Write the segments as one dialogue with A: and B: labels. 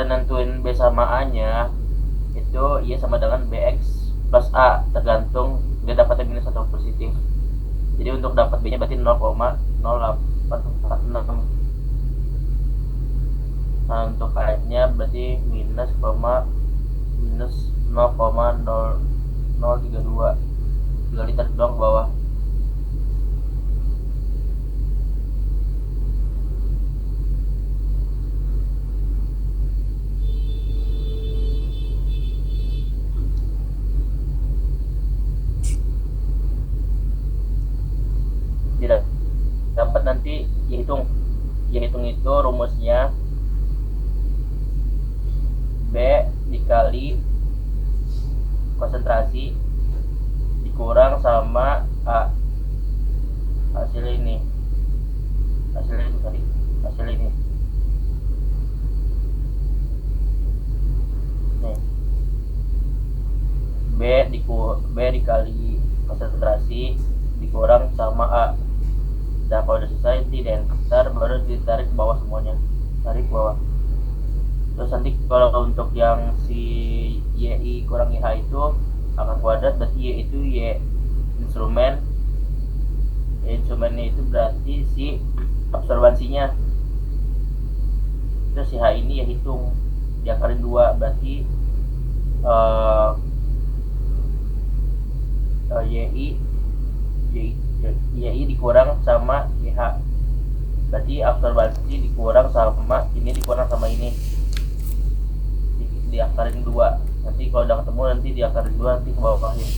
A: nentuin B sama A nya itu Y sama dengan BX plus A, tergantung dia dapatnya minus atau positif. Jadi untuk dapat B nya berarti 0,0846. Nah untuk A nya berarti minus 0,0032, tinggal ditarik doang ke bawah. Tidak dapat nanti hitung itu rumusnya B dikali konsentrasi dikurang sama A, hasil ini nih, B dikali konsentrasi dikurang sama A. Nah kalau udah selesai nanti dienter, baru ditarik ke bawah semuanya, tarik ke bawah. Terus nanti kalau untuk yang si YI kurang YH itu angka kuadrat, berarti Y itu Y instrumennya itu berarti si absorbansinya. Terus si H ini ya hitung diakalin 2, berarti YI dikurang sama YH, berarti absorbansi dikurang sama ini diakalin 2. Nanti kalau udah ketemu nanti diakalin 2, nanti ke bawahin.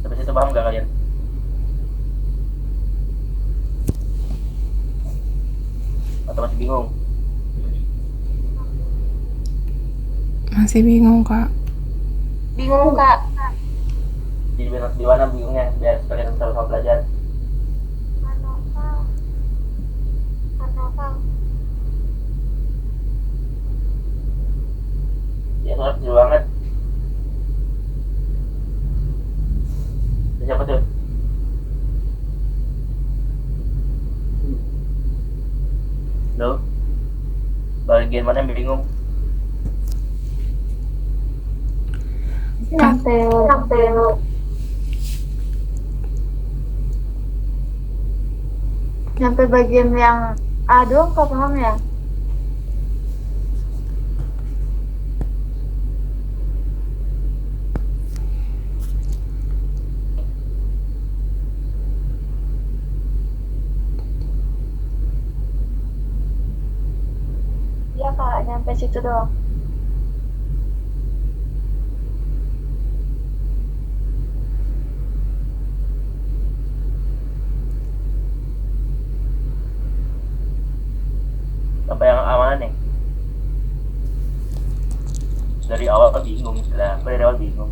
A: Sampai situ paham gak kalian? Atau masih bingung?
B: Masih bingung, Kak.
C: Bingung, Kak.
A: Di mana bingungnya? Biar kalian sama-sama belajar. Ya soalnya kecil banget. Siapa tuh? Lo? Bagian mana yang bingung?
C: Sampai bagian yang A doang kok paham ya? Iya Kak, nyampe situ doang.
A: Sampai yang aman nih? Dari awal bingung lah, dari awal bingung.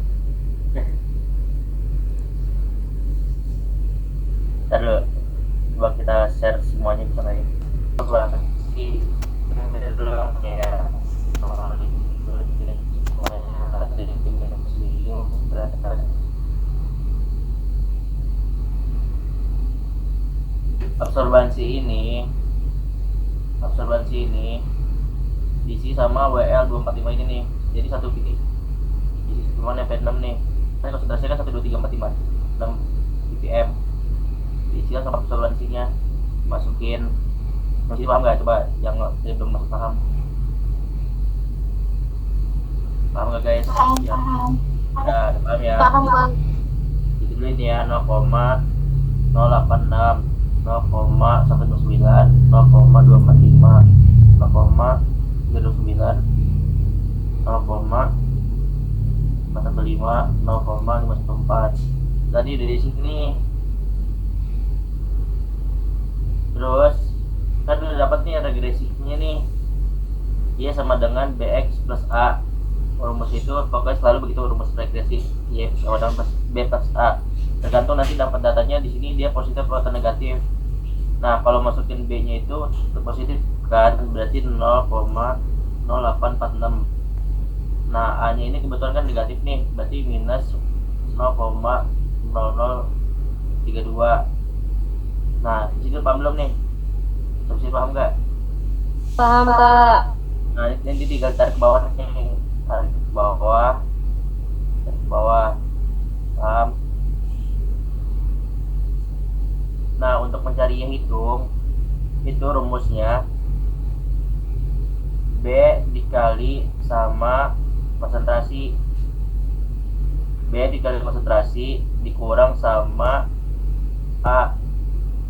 A: Ntar dulu, coba kita share semuanya ke sana ya. Coba absorbansi ini diisi sama WL 245 ini nih. Jadi satu ppm isi cuma P6 nih. Kan konsentrasinya kan 1 2 3 4 5 6 ppm. Diisi sama absorbansinya. Masukin. Masih paham nggak? Coba yang belum masuk paham. Paham nggak guys?
C: Paham.
A: Ya, paham ya.
C: Paham Bang.
A: Itu dulu ini ya 0,086, 0,129, 0,245, 0,329, 0,415, 0,514. Tadi dari sini. Terus kan udah dapat nih regresinya nih. Y sama dengan BX plus A. Rumus itu pokoknya selalu begitu, rumus regresi Y sama dengan B plus A. Tergantung nanti dapat datanya di sini dia positif atau negatif. Nah kalau masukin B nya itu positif kan, berarti 0,0846. Nah A nya ini kebetulan kan negatif nih, berarti minus 0,0032. Nah di situ paham belum nih? Sampai paham nggak?
D: Paham, Kak.
A: Nah ini tinggal tarik ke bawah nih, tarik ke bawah, tarik ke bawah, paham. Nah untuk mencari yang hitung itu rumusnya B dikali sama konsentrasi, B dikali konsentrasi dikurang sama A.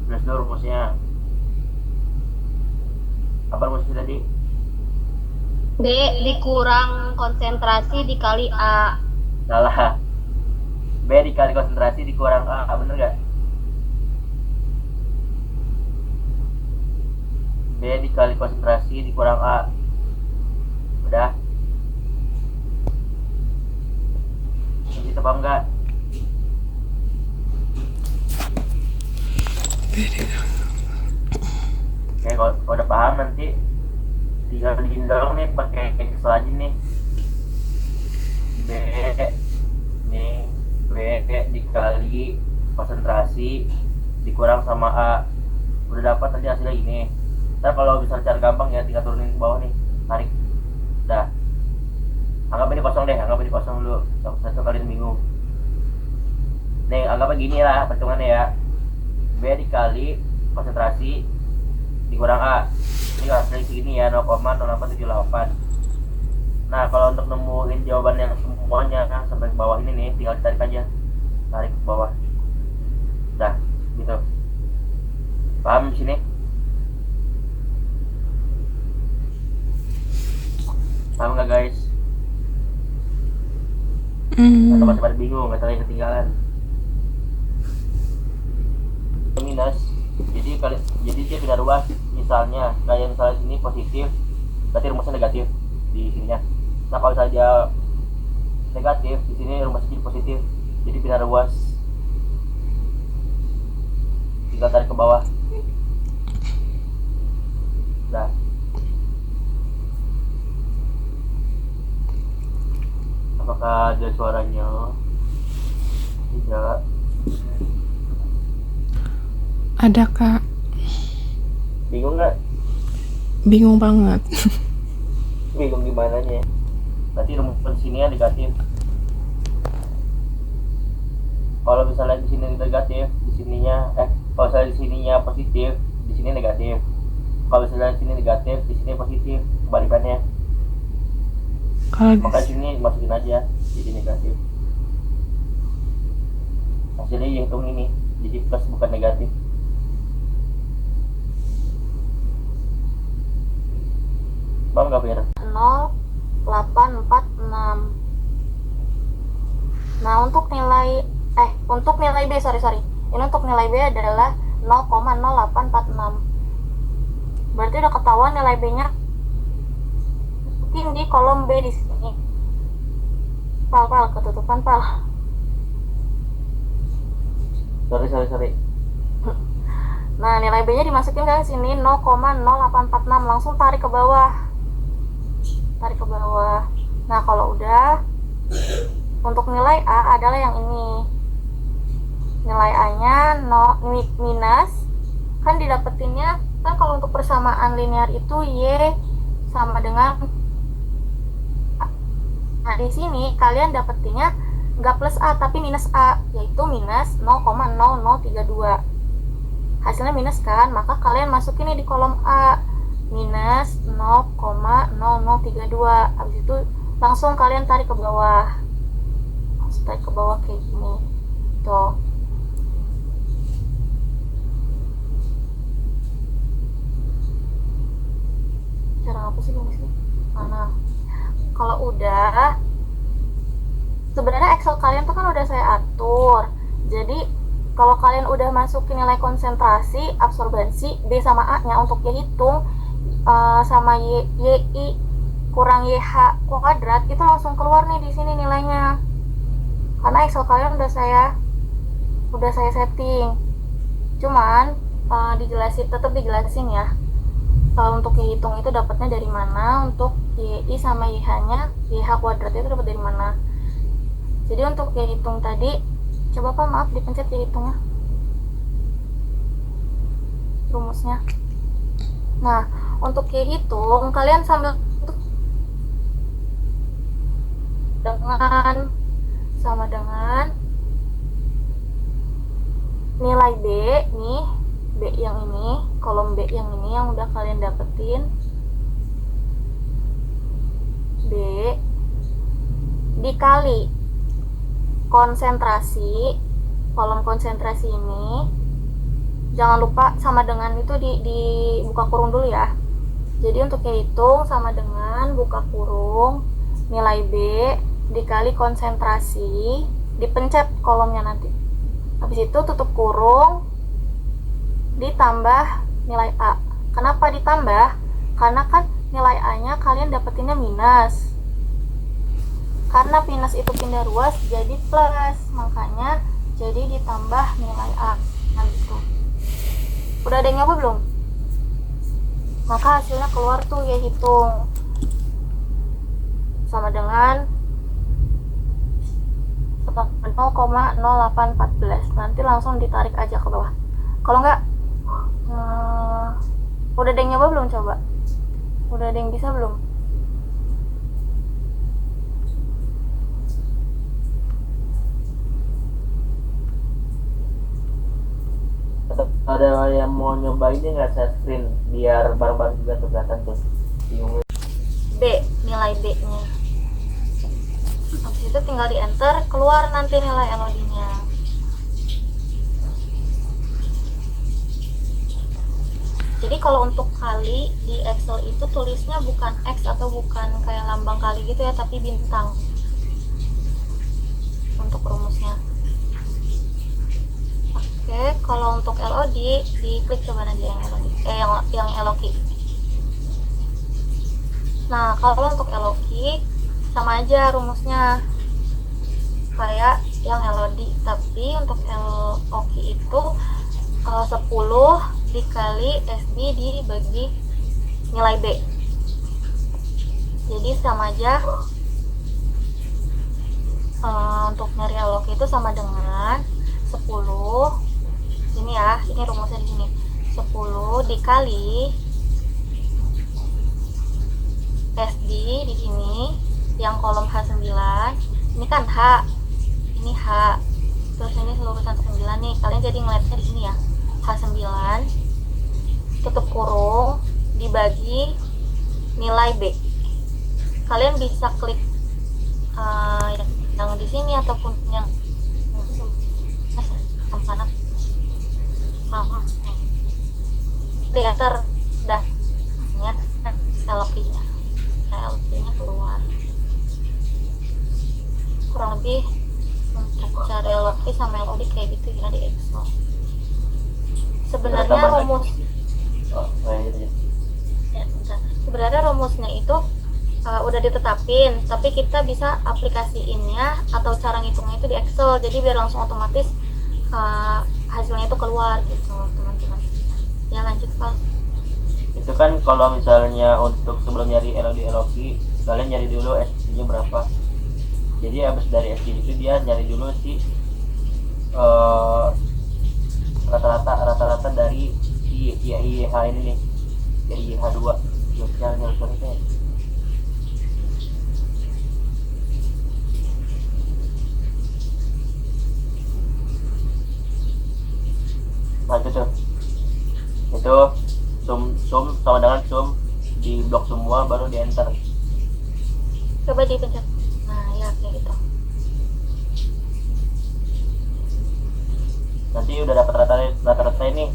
A: Terus dulu rumusnya apa rumusnya tadi?
D: B dikurang konsentrasi dikali A.
A: Salah. B dikali konsentrasi dikurang A, bener gak? B dikali konsentrasi dikurang A. Udah? Kita paham gak? Oke, kalau udah paham nanti tinggal diindong nih pakai Excel aja nih. B nih, B dikali konsentrasi dikurang sama A. Udah dapat nanti hasilnya ini. Ntar kalau bisa cara gampang ya tinggal turunin ke bawah nih, tarik. Udah. Anggap ini kosong deh, anggap ini kosong dulu. Satu kalian bingung. Nih, anggapnya gini lah perhitungannya ya. B dikali konsentrasi dikurang A. Ini hasilnya segini ya, 0,0878. Nah kalau untuk nemuin jawaban yang semuanya sampai ke bawah ini nih, tinggal ditarik aja, tarik ke bawah. Dah gitu, paham di sini? Paham nggak guys? Atau masih pada bingung, atau yang ketinggalan? Minus, jadi dia pindah ruas. Misalnya kayak misalnya sini positif, berarti rumusnya negatif di sininya. Nah kalau misalnya dia negatif, di sini rumusnya jadi positif, jadi pindah ruas. Tinggal tarik ke bawah. Nah, apakah ada suaranya? Tidak.
B: Ada, Kak.
A: Bingung nggak?
B: Bingung banget.
A: Bingung gimana nya? Berarti rumus sini negatif. Kalau misalnya di sini negatif, di sininya kalau misalnya di sininya positif, di sini negatif. Kalau misalnya di sini negatif, di sini positif, kebalikannya.
B: Kalau
A: Maka sini masukin aja jadi negatif. Hasilnya hitung ini, jadi plus bukan negatif. Paham nggak Fir?
C: 0,846. Nah untuk nilai B, sorry ini untuk nilai B adalah 0,0846. Berarti udah ketahuan nilai B nya mungkin di kolom B di sini. Pal ketutupan pal.
A: Sorry.
C: Nah nilai B nya dimasukin ke sini 0,0846, langsung tarik ke bawah. Nah kalau udah, untuk nilai A adalah yang ini. Nilai A nya minus, kan didapetinnya kan kalau untuk persamaan linear itu Y sama dengan A. Nah di sini kalian dapetinnya nggak plus A tapi minus A, yaitu minus 0,0032. Hasilnya minus kan, maka kalian masukin nih di kolom A minus 0,0032. Habis itu langsung kalian tarik ke bawah, kayak gini tuh. Cara apa sih nulisnya? Mana? Kalau udah, sebenarnya Excel kalian tuh kan udah saya atur. Jadi kalau kalian udah masukin nilai konsentrasi, absorbensi B sama A nya untuk dihitung sama YI kurang YH kuadrat, itu langsung keluar nih di sini nilainya. Karena Excel kalian udah saya setting. Cuman tetap dijelasin ya. Untuk dihitung itu dapatnya dari mana, untuk YI sama YH-nya, YH kuadrat itu dapat dari mana. Jadi untuk dihitung tadi, coba Pak maaf dipencet dihitungnya rumusnya. Nah untuk hitung kalian sambil dengan sama dengan nilai B nih, B yang ini, kolom B yang ini yang udah kalian dapetin, B dikali konsentrasi, kolom konsentrasi ini, jangan lupa sama dengan itu di buka kurung dulu ya. Jadi untuk hitung sama dengan buka kurung nilai B dikali konsentrasi, dipencet kolomnya nanti. Habis itu tutup kurung, ditambah nilai A. Kenapa ditambah? Karena kan nilai A-nya kalian dapetinnya minus. Karena minus itu pindah ruas jadi plus, makanya jadi ditambah nilai A. Nah gitu. Udah ada yang nyoba belum? Maka hasilnya keluar tuh ya, hitung sama dengan 0,0814. Nanti langsung ditarik aja ke bawah. Kalau enggak, udah ada yang nyoba belum coba? Udah ada yang bisa belum?
A: Tetap ada yang mau nyobainnya nggak share screen biar bareng-bareng juga tuh kelihatan tuh bingungnya.
C: B, nilai B-nya. Habis itu tinggal di enter, keluar nanti nilai LOD-nya. Jadi kalau untuk kali di Excel itu tulisnya bukan X atau bukan kayak lambang kali gitu ya, tapi bintang untuk rumusnya. Oke, kalau untuk LOD diklik coba aja yang LOD, yang LOKI. Nah, kalau untuk LOKI sama aja rumusnya kayak yang LOD, tapi untuk LOKI itu 10 dikali SD dibagi nilai B. Jadi sama aja, untuk nyari LOKI itu sama dengan 10, ini ya, ini rumusnya di sini, 10 dikali SD di sini yang kolom H9, ini kan H, ini H, terus ini seluruh 9 nih, kalian jadi ngeliatnya di sini ya, H9 tutup kurung dibagi nilai B. Kalian bisa klik yang di sini ataupun yang kanan di enter, dah lihat LP-nya. LP-nya keluar. Kurang lebih untuk cari LP sama LOD kayak gitu ya di Excel. Sebenarnya rumus sebenarnya rumusnya itu udah ditetapin, tapi kita bisa aplikasiinnya atau cara ngitungnya itu di Excel, jadi biar langsung otomatis hasilnya itu keluar gitu teman-teman. Ya lanjut Pak.
A: Itu kan kalau misalnya untuk sebelum nyari LOD LOKI, kalian nyari dulu SD nya berapa. Jadi habis dari SD itu dia nyari dulu sih rata-rata dari IH ini nih, dari IH2 biasanya harusnya. Nah itu sum sama dengan sum di blok semua baru di enter.
C: Coba dipencet. Nah ya kayak gitu.
A: Nanti udah dapat rata-rata ini,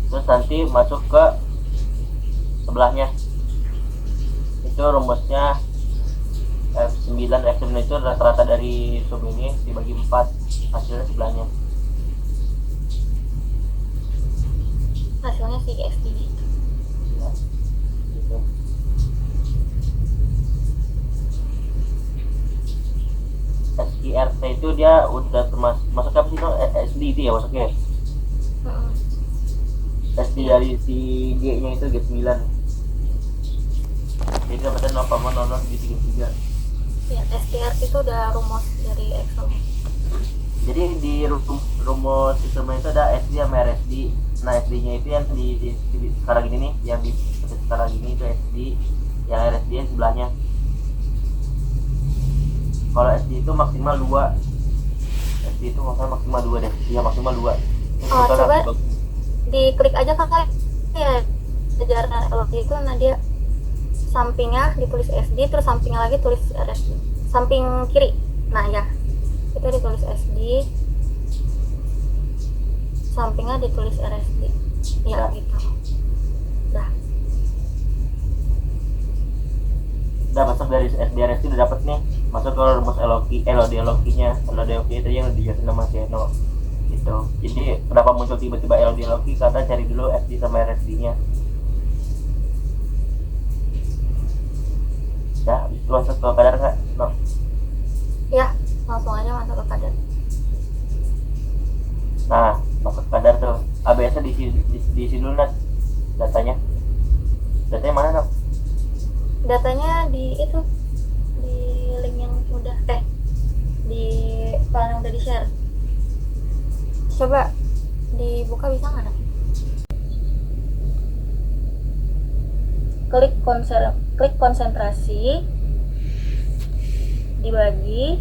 A: terus nanti masuk ke sebelahnya, itu rumusnya F9 itu rata-rata dari sum ini dibagi 4, hasilnya sebelahnya.
C: Hasilnya si SD gitu.
A: Ya, gitu. SIRT itu dia udah masuk apa sih, SD itu ya masuknya. SD dari si G nya itu G9, jadi dapatnya 0,00 gitu 3.
C: Ya, STR itu udah rumus dari Excel.
A: Jadi di rumus sistemnya itu ada SD sama RSD. Nah SD nya itu yang di sekarang ini nih, yang di sekarang SD, yang RSD sebelahnya. Kalau SD itu maksimal 2. SD itu maksimal 2 deh. Iya, maksimal 2.
C: Oh, coba diklik aja kakak ya, ajaran LOG itu. Nah dia sampingnya ditulis SD, terus sampingnya lagi tulis RSD, samping kiri. Nah ya, itu ditulis SD, sampingnya ditulis RSD ya, gitu.
A: Udah masuk dari SD RSD, udah dapet nih. Masuk ke rumus LOD-nya itu yang dijelasin sama Seno gitu. Jadi kenapa muncul tiba-tiba LOD karena cari dulu SD sama RSD nya. Ya, itu masuk ke kadar nggak? No.
C: Ya, langsung aja masuk ke kadar.
A: Nah, masuk ke kadar tuh. ABS-nya diisi dulu, Nat. Datanya mana, Nat?
C: Datanya di itu, di link yang udah di file yang udah di share. Coba dibuka, bisa nggak? Klik konsentrasi, dibagi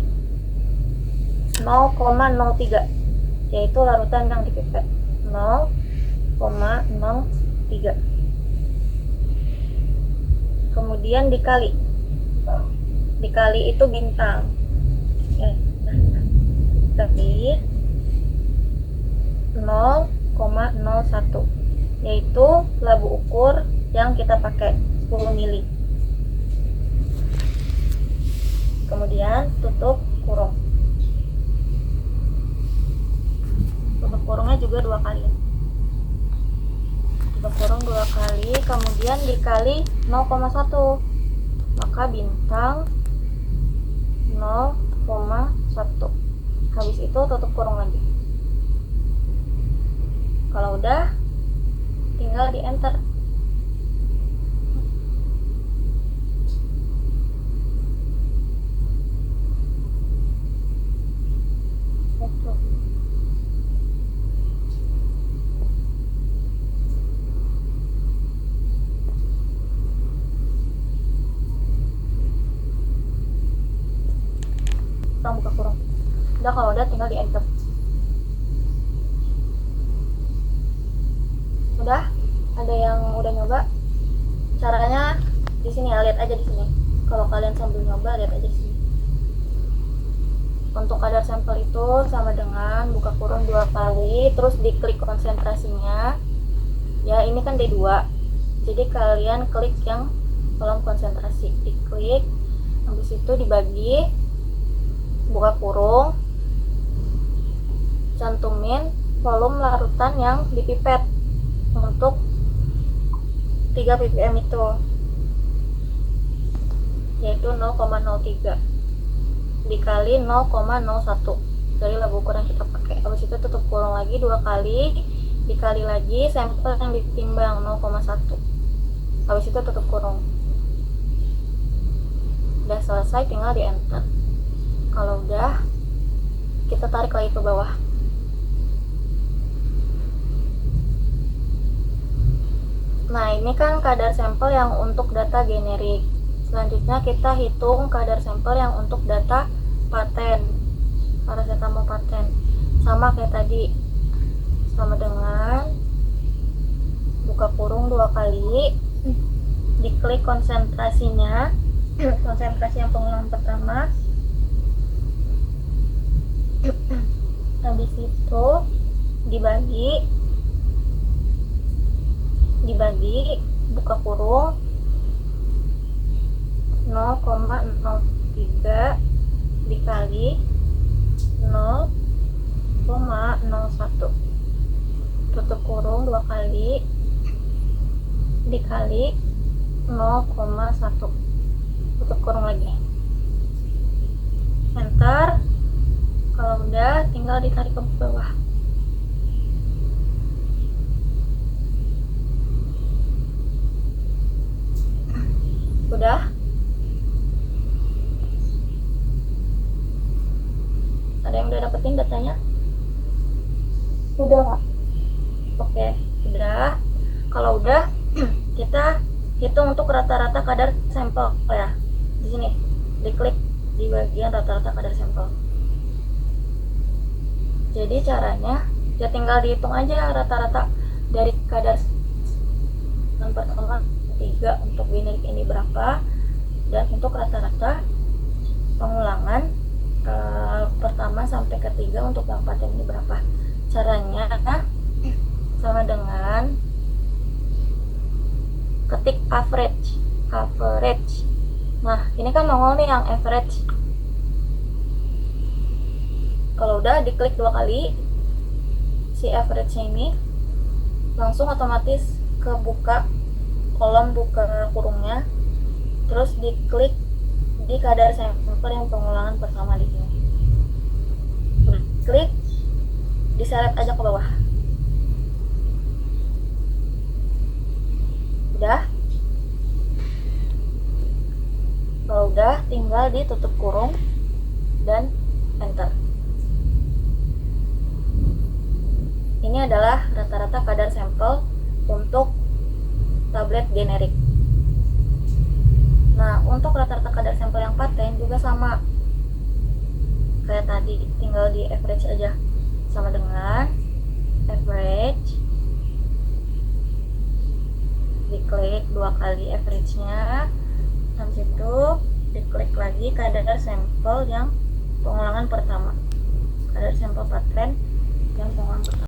C: 0,03, yaitu larutan yang dipipet 0,03. Kemudian dikali itu bintang, tapi 0,01, yaitu labu ukur yang kita pakai 10 mili. Kemudian tutup kurung. Tutup kurungnya juga 2 kali. Tutup kurung 2 kali, kemudian dikali 0,1, maka bintang 0,1. Habis itu tutup kurung lagi. Kalau udah, tinggal di enter. Buka kurung. Udah, kalau udah tinggal di enter. Udah? Ada yang udah nyoba? Caranya di sini ya, lihat aja di sini. Kalau kalian sambil nyoba, lihat aja di sini. Untuk kadar sampel itu sama dengan buka kurung 2 kali, terus diklik konsentrasinya. Ya, ini kan D2. Jadi kalian klik yang kolom konsentrasi, diklik, habis itu dibagi, buka kurung, cantumin volume larutan yang dipipet untuk 3 ppm itu, yaitu 0,03 dikali 0,01 dari labu ukur yang kita pakai. Habis itu tutup kurung lagi 2 kali, dikali lagi sampel yang ditimbang 0,1. Habis itu tutup kurung. Udah selesai, tinggal di enter. Kalau udah, kita tarik lagi ke bawah. Nah, ini kan kadar sampel yang untuk data generik. Selanjutnya kita hitung kadar sampel yang untuk data paten, paracetamol paten. Sama kayak tadi, sama dengan buka kurung 2 kali, diklik konsentrasinya, konsentrasi yang pengulangan pertama. Habis itu dibagi buka kurung 0,03 dikali 0,01, tutup kurung 2 kali, dikali 0,1, tutup kurung lagi, enter. Kalau udah, tinggal ditarik ke bawah. Udah? Ada yang udah dapetin datanya? Udah, Kak. Oke, udah. Kalau udah, kita hitung untuk rata-rata kadar sampel ya. Di sini diklik di bagian rata-rata kadar sampel. Jadi caranya ya tinggal dihitung aja rata-rata dari kadar yang pertama 3 untuk generik ini berapa, dan untuk rata-rata pengulangan pertama sampai ketiga untuk yang paten ini berapa. Caranya sama dengan ketik average. Nah ini kan nongol nih yang average. Kalau udah diklik 2 kali si average-nya ini langsung otomatis kebuka kolom buka kurungnya, terus diklik di kadar sampel yang pengulangan pertama di sini. Klik, diseret aja ke bawah. Udah? Kalau udah, tinggal ditutup kurung dan enter. Ini adalah rata-rata kadar sampel untuk tablet generik. Nah, untuk rata-rata kadar sampel yang paten juga sama kayak tadi, tinggal di average aja. Sama dengan average, diklik 2 kali average-nya, habis itu diklik lagi kadar sampel yang pengulangan pertama, kadar sampel paten yang pengulangan pertama.